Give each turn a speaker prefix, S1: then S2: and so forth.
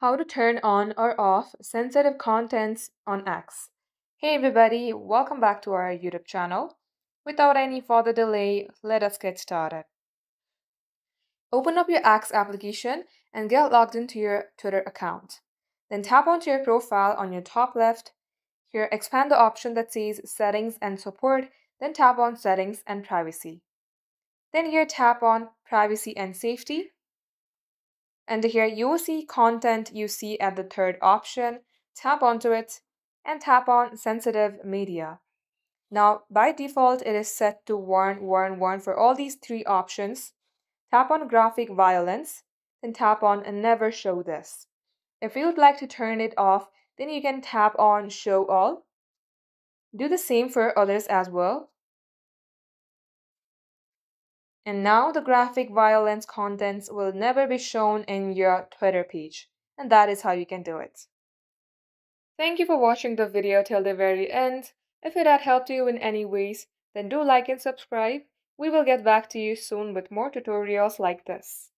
S1: How to turn on or off sensitive contents on X. Hey everybody, welcome back to our YouTube channel. Without any further delay, let us get started. Open up your X application and get logged into your Twitter account. Then tap onto your profile on your top left. Here, expand the option that says Settings and Support, then tap on Settings and Privacy. Then here, tap on Privacy and Safety. And here you will see content you see at the third option. Tap onto it and tap on sensitive media. Now, by default, it is set to warn for all these three options. Tap on graphic violence, then tap on never show this. If you would like to turn it off, then you can tap on show all. Do the same for others as well. And now the graphic violence contents will never be shown in your Twitter page. And that is how you can do it. Thank you for watching the video till the very end. If it had helped you in any ways, then do like and subscribe. We will get back to you soon with more tutorials like this.